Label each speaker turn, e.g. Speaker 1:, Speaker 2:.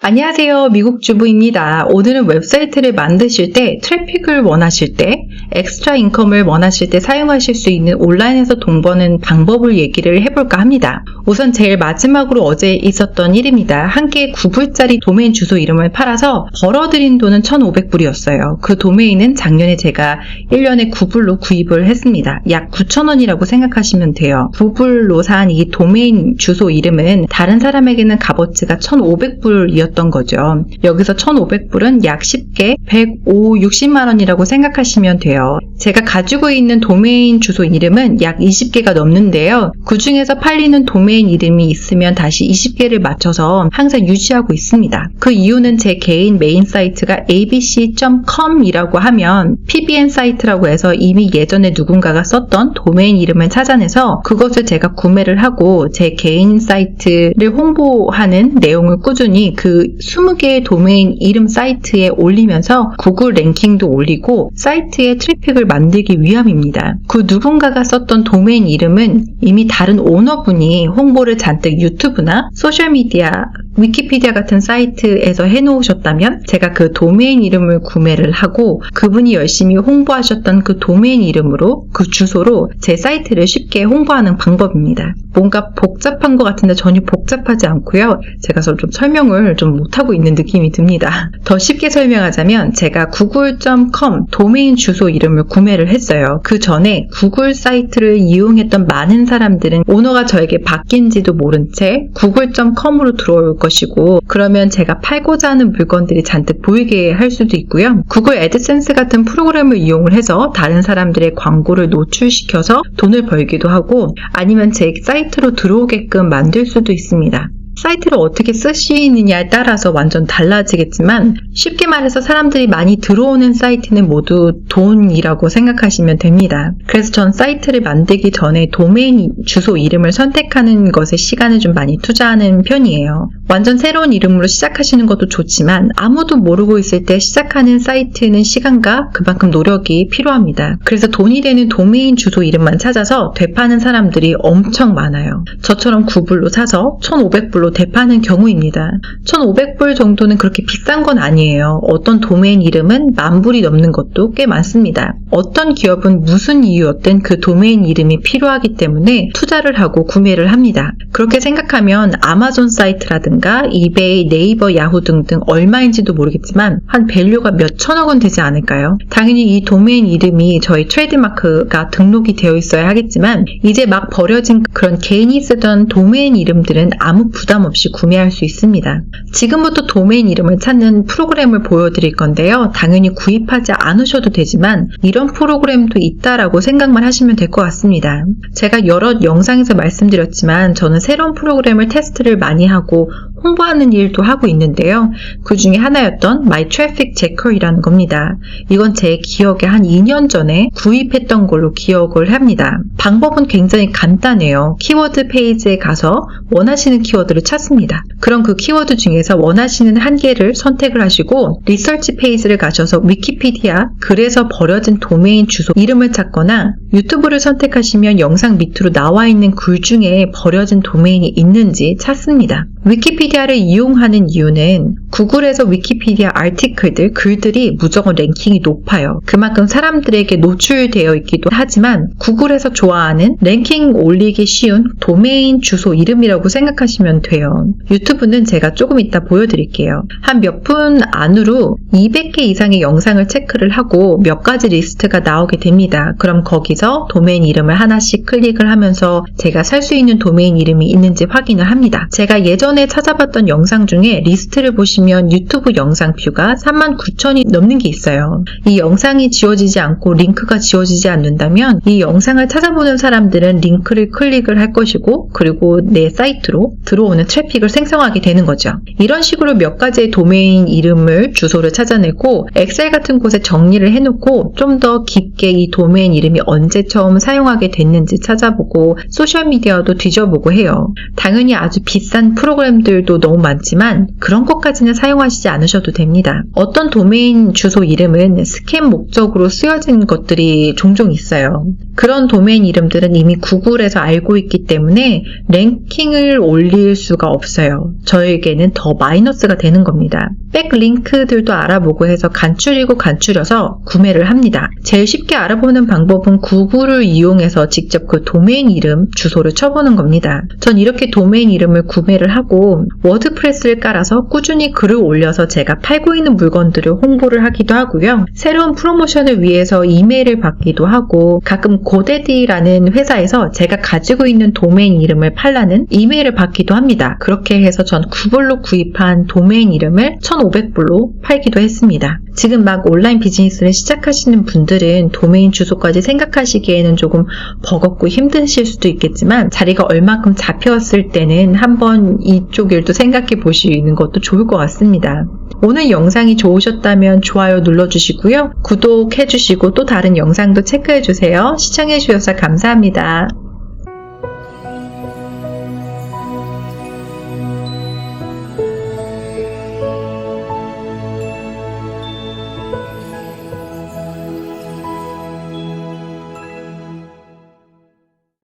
Speaker 1: 안녕하세요. 미국 주부입니다. 오늘은 웹사이트를 만드실 때 트래픽을 원하실 때, 엑스트라 인컴을 원하실 때 사용하실 수 있는 온라인에서 돈 버는 방법을 얘기를 해볼까 합니다. 우선 제일 마지막으로 어제 있었던 일입니다. 한 개의 9불짜리 도메인 주소 이름을 팔아서 벌어들인 돈은 1,500불이었어요. 그 도메인은 작년에 제가 1년에 9불로 구입을 했습니다. 약 9,000원이라고 생각하시면 돼요. 9불로 산 이 도메인 주소 이름은 다른 사람에게는 값어치가 1,500불이었던 거죠. 여기서 1,500불은 약 10개, 60만 원이라고 생각하시면 돼요. 제가 가지고 있는 도메인 주소 이름은 약 20개가 넘는데요. 그 중에서 팔리는 도메인 이름이 있으면 다시 20개를 맞춰서 항상 유지하고 있습니다. 그 이유는 제 개인 메인 사이트가 abc.com이라고 하면 PBN 사이트라고 해서 이미 예전에 누군가가 썼던 도메인 이름을 찾아내서 그것을 제가 구매를 하고 제 개인 사이트를 홍보하는 내용을 꾸준히 그 20개의 도메인 이름 사이트에 올리면서 구글 랭킹도 올리고 사이트에 트래픽을 만들기 위함입니다. 그 누군가가 썼던 도메인 이름은 이미 다른 오너분이 홍보를 잔뜩 유튜브나 소셜미디어, 위키피디아 같은 사이트에서 해놓으셨다면 제가 그 도메인 이름을 구매를 하고 그분이 열심히 홍보하셨던 그 도메인 이름으로 그 주소로 제 사이트를 쉽게 홍보하는 방법입니다. 뭔가 복잡한 것 같은데 전혀 복잡하지 않고요. 제가 좀 설명을 좀 못하고 있는 느낌이 듭니다. 더 쉽게 설명하자면 제가 google.com 도메인 주소 이름을 구매를 했어요. 그 전에 구글 사이트를 이용했던 많은 사람들은 오너가 저에게 바뀐지도 모른 채 google.com으로 들어올 것이고 그러면 제가 팔고자 하는 물건들이 잔뜩 보이게 할 수도 있고요. 구글 애드센스 같은 프로그램을 이용을 해서 다른 사람들의 광고를 노출시켜서 돈을 벌기도 하고 아니면 제 사이트로 들어오게끔 만들 수도 있습니다. 사이트를 어떻게 쓰시느냐에 따라서 완전 달라지겠지만 쉽게 말해서 사람들이 많이 들어오는 사이트는 모두 돈이라고 생각하시면 됩니다. 그래서 전 사이트를 만들기 전에 도메인 주소 이름을 선택하는 것에 시간을 좀 많이 투자하는 편이에요. 완전 새로운 이름으로 시작하시는 것도 좋지만 아무도 모르고 있을 때 시작하는 사이트는 시간과 그만큼 노력이 필요합니다. 그래서 돈이 되는 도메인 주소 이름만 찾아서 되파는 사람들이 엄청 많아요. 저처럼 9불로 사서 1,500불로 되파는 경우입니다. 1,500불 정도는 그렇게 비싼 건 아니에요. 어떤 도메인 이름은 10,000불이 넘는 것도 꽤 많습니다. 어떤 기업은 무슨 이유였든 그 도메인 이름이 필요하기 때문에 투자를 하고 구매를 합니다. 그렇게 생각하면 아마존 사이트라든가 이베이, 네이버, 야후 등등 얼마인지도 모르겠지만 한 밸류가 몇 천억 원 되지 않을까요? 당연히 이 도메인 이름이 저희 트레이드마크가 등록이 되어 있어야 하겠지만 이제 막 버려진 그런 개인이 쓰던 도메인 이름들은 아무 부담 없이 구매할 수 있습니다. 지금부터 도메인 이름을 찾는 프로그램을 보여드릴 건데요. 당연히 구입하지 않으셔도 되지만 이런 프로그램도 있다라고 생각만 하시면 될 것 같습니다. 제가 여러 영상에서 말씀드렸지만 저는 새로운 프로그램을 테스트를 많이 하고 홍보하는 일도 하고 있는데요. 그 중에 하나였던 My Traffic Jacker이라는 겁니다. 이건 제 기억에 한 2년 전에 구입했던 걸로 기억을 합니다. 방법은 굉장히 간단해요. 키워드 페이지에 가서 원하시는 키워드를 찾습니다. 그럼 그 키워드 중에서 원하시는 한 개를 선택을 하시고 리서치 페이지를 가셔서 위키피디아 글에서 버려진 도메인 주소 이름을 찾거나 유튜브를 선택하시면 영상 밑으로 나와 있는 글 중에 버려진 도메인이 있는지 찾습니다. 위키피디아를 이용하는 이유는 구글에서 위키피디아 아티클들, 글들이 무조건 랭킹이 높아요. 그만큼 사람들에게 노출되어 있기도 하지만 구글에서 좋아하는 랭킹 올리기 쉬운 도메인 주소 이름이라고 생각하시면 돼요. 유튜브는 제가 조금 이따 보여드릴게요. 한 몇 분 안으로 200개 이상의 영상을 체크를 하고 몇 가지 리스트가 나오게 됩니다. 그럼 거기서 도메인 이름을 하나씩 클릭을 하면서 제가 살 수 있는 도메인 이름이 있는지 확인을 합니다. 제가 예전에 찾아봤던 영상 중에 리스트를 보시면 유튜브 영상 뷰가 39,000이 넘는 게 있어요. 이 영상이 지워지지 않고 링크가 지워지지 않는다면 이 영상을 찾아보는 사람들은 링크를 클릭을 할 것이고 그리고 내 사이트로 들어오는 트래픽을 생성하게 되는 거죠. 이런 식으로 몇 가지의 도메인 이름을 주소를 찾아내고 엑셀 같은 곳에 정리를 해놓고 좀 더 깊게 이 도메인 이름이 언제 처음 사용하게 됐는지 찾아보고 소셜미디어도 뒤져보고 해요. 당연히 아주 비싼 프로그램들도 너무 많지만 그런 것까지는 사용하시지 않으셔도 됩니다. 어떤 도메인 주소 이름은 스캠 목적으로 쓰여진 것들이 종종 있어요. 그런 도메인 이름들은 이미 구글에서 알고 있기 때문에 랭킹을 올릴 수가 없어요. 저에게는 더 마이너스가 되는 겁니다. 백링크들도 알아보고 해서 간추리고 간추려서 구매를 합니다. 제일 쉽게 알아보는 방법은 구글을 이용해서 직접 그 도메인 이름 주소를 쳐보는 겁니다. 전 이렇게 도메인 이름을 구매를 하고 워드프레스를 깔아서 꾸준히 글을 올려서 제가 팔고 있는 물건들을 홍보를 하기도 하고요. 새로운 프로모션을 위해서 이메일을 받기도 하고 가끔 고데디라는 회사에서 제가 가지고 있는 도메인 이름을 팔라는 이메일을 받기도 합니다. 그렇게 해서 전 구글로 구입한 도메인 이름을 1,500불로 팔기도 했습니다. 지금 막 온라인 비즈니스를 시작하시는 분들은 도메인 주소까지 생각하시기에는 조금 버겁고 힘드실 수도 있겠지만 자리가 얼마큼 잡혔을 때는 한번 이쪽 일도 생각해 보시는 것도 좋을 것 같습니다. 오늘 영상이 좋으셨다면 좋아요 눌러주시고요. 구독해주시고 또 다른 영상도 체크해주세요. 시청해주셔서 감사합니다.